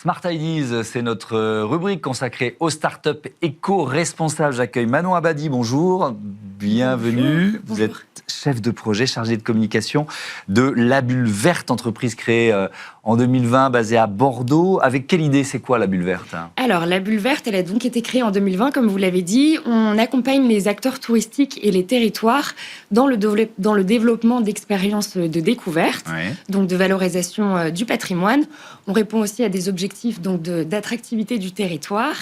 Smart Ideas, c'est notre rubrique consacrée aux startups éco-responsables. J'accueille Manon Abadi, bonjour, bienvenue. Vous êtes chef de projet chargé de communication de La Bulle Verte, entreprise créée en 2020, basée à Bordeaux. Avec quelle idée, c'est quoi La Bulle Verte ? Alors, La Bulle Verte, elle a donc été créée en 2020, comme vous l'avez dit. On accompagne les acteurs touristiques et les territoires dans le développement d'expériences de découverte, donc de valorisation du patrimoine. On répond aussi à des objectifs donc d'attractivité du territoire.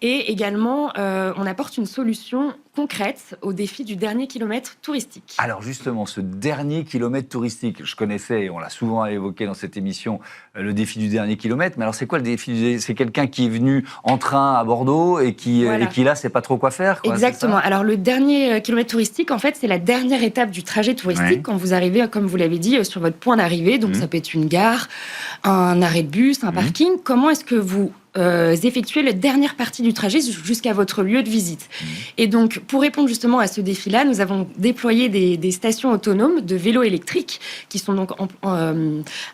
Et également, on apporte une solution concrète au défi du dernier kilomètre touristique. Alors justement, ce dernier kilomètre touristique, je connaissais, on l'a souvent évoqué dans cette émission, le défi du dernier kilomètre. Mais alors c'est quoi le défi ? C'est quelqu'un qui est venu en train à Bordeaux et qui là, sait pas trop quoi faire, quoi. Exactement. Alors le dernier kilomètre touristique, en fait, c'est la dernière étape du trajet touristique quand vous arrivez, comme vous l'avez dit, sur votre point d'arrivée. Donc ça peut être une gare, un arrêt de bus, un parking. Comment est-ce que vous effectuer la dernière partie du trajet jusqu'à votre lieu de visite. Et donc, pour répondre justement à ce défi-là, nous avons déployé des stations autonomes de vélos électriques qui sont donc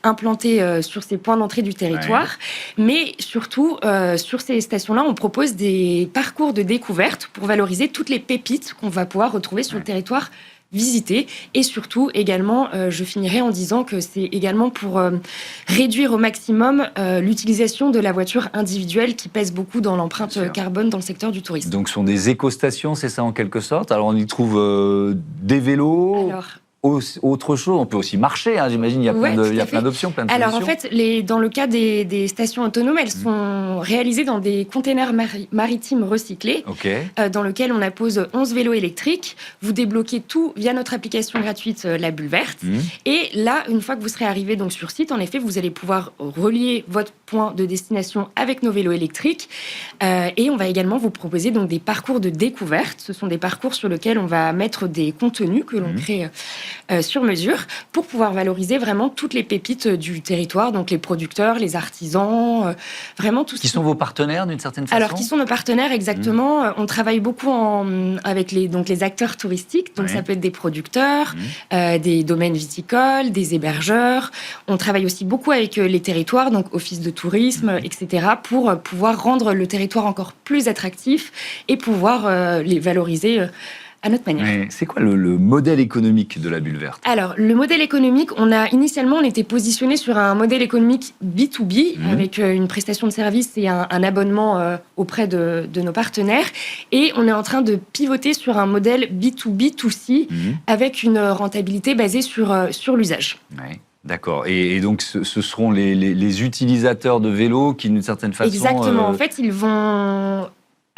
implantées sur ces points d'entrée du territoire. Mais surtout, sur ces stations-là, on propose des parcours de découverte pour valoriser toutes les pépites qu'on va pouvoir retrouver sur le territoire visiter. Et surtout, également, je finirai en disant que c'est également pour réduire au maximum l'utilisation de la voiture individuelle qui pèse beaucoup dans l'empreinte carbone dans le secteur du tourisme. Donc, ce sont des éco-stations, c'est ça en quelque sorte. Alors, on y trouve des vélos... Autre chose, on peut aussi marcher, hein, j'imagine, il y a plein d'options, plein de Alors solutions. en fait, dans le cas des stations autonomes, elles sont réalisées dans des containers maritimes recyclés, dans lesquels on appose 11 vélos électriques. Vous débloquez tout via notre application gratuite La Bulle Verte. Et là, une fois que vous serez arrivé donc, sur site, en effet, vous allez pouvoir relier votre point de destination avec nos vélos électriques. Et on va également vous proposer donc, des parcours de découverte. Ce sont des parcours sur lesquels on va mettre des contenus que l'on crée sur mesure pour pouvoir valoriser vraiment toutes les pépites du territoire, donc les producteurs, les artisans, vraiment tout. Qui sont vos partenaires d'une certaine façon ? Alors, qui sont nos partenaires exactement. On travaille beaucoup avec les acteurs touristiques, donc ça peut être des producteurs, des domaines viticoles, des hébergeurs. On travaille aussi beaucoup avec les territoires, donc office de tourisme, etc., pour pouvoir rendre le territoire encore plus attractif et pouvoir les valoriser à notre manière. Mais c'est quoi le modèle économique de La Bulle Verte ? Alors, le modèle économique, on était positionné sur un modèle économique B2B, avec une prestation de service et un abonnement auprès de nos partenaires. Et on est en train de pivoter sur un modèle B2B2C, avec une rentabilité basée sur l'usage. D'accord. Et donc, ce seront les utilisateurs de vélos qui, d'une certaine façon... Exactement. En fait, ils vont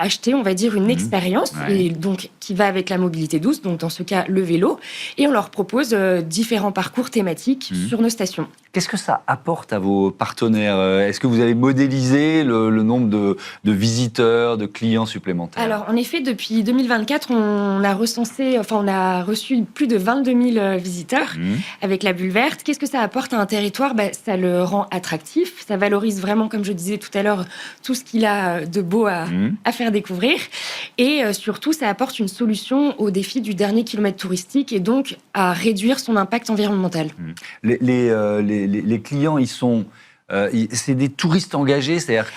acheter, on va dire, une expérience et donc qui va avec la mobilité douce, donc dans ce cas, le vélo. Et on leur propose différents parcours thématiques sur nos stations. Qu'est-ce que ça apporte à vos partenaires ? Est-ce que vous avez modélisé le nombre de visiteurs, de clients supplémentaires ? Alors, en effet, depuis 2024, on a reçu plus de 22 000 visiteurs avec La Bulle Verte. Qu'est-ce que ça apporte à un territoire ? Ça le rend attractif. Ça valorise vraiment, comme je disais tout à l'heure, tout ce qu'il a de beau à faire découvrir. Et surtout, ça apporte une solution au défi du dernier kilomètre touristique et donc à réduire son impact environnemental. Les clients, ils sont... c'est des touristes engagés, c'est-à-dire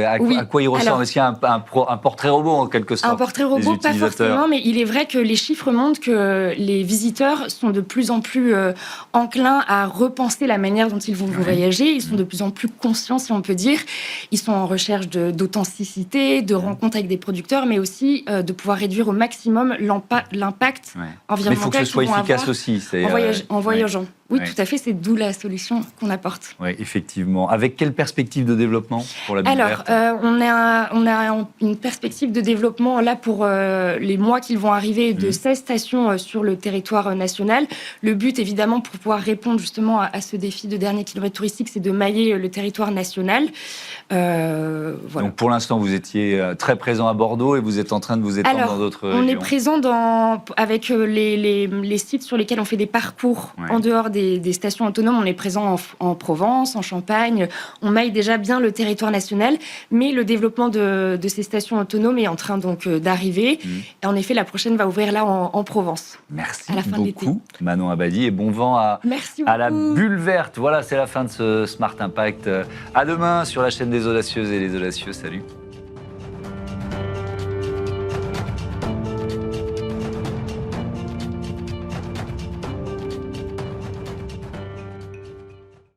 à quoi ils ressemblent ? Est-ce qu'il y a un portrait robot en quelque sorte ? Un portrait robot, pas forcément, mais il est vrai que les chiffres montrent que les visiteurs sont de plus en plus enclins à repenser la manière dont ils vont voyager. Ils sont de plus en plus conscients, si on peut dire. Ils sont en recherche d'authenticité, de rencontres avec des producteurs, mais aussi de pouvoir réduire au maximum l'impact environnemental. Mais il faut que ce soit efficace aussi. En voyageant. Oui, tout à fait, c'est d'où la solution qu'on apporte. Oui, effectivement. Avec quelle perspective de développement pour La Bulle Verte ? On a une perspective de développement là pour les mois qui vont arriver de 16 stations sur le territoire national. Le but, évidemment, pour pouvoir répondre justement à ce défi de dernier kilomètre touristique, c'est de mailler le territoire national. Voilà. Donc pour l'instant, vous étiez très présent à Bordeaux et vous êtes en train de vous étendre dans d'autres régions. On est présent avec les sites sur lesquels on fait des parcours en dehors des des stations autonomes, on est présent en Provence, en Champagne. On maille déjà bien le territoire national, mais le développement de ces stations autonomes est en train donc d'arriver. Et en effet, la prochaine va ouvrir là en Provence. Merci à la fin beaucoup, Manon Abadi, et bon vent à la bulle verte. Voilà, c'est la fin de ce Smart Impact. À demain sur la chaîne des Audacieuses et les Audacieux. Salut.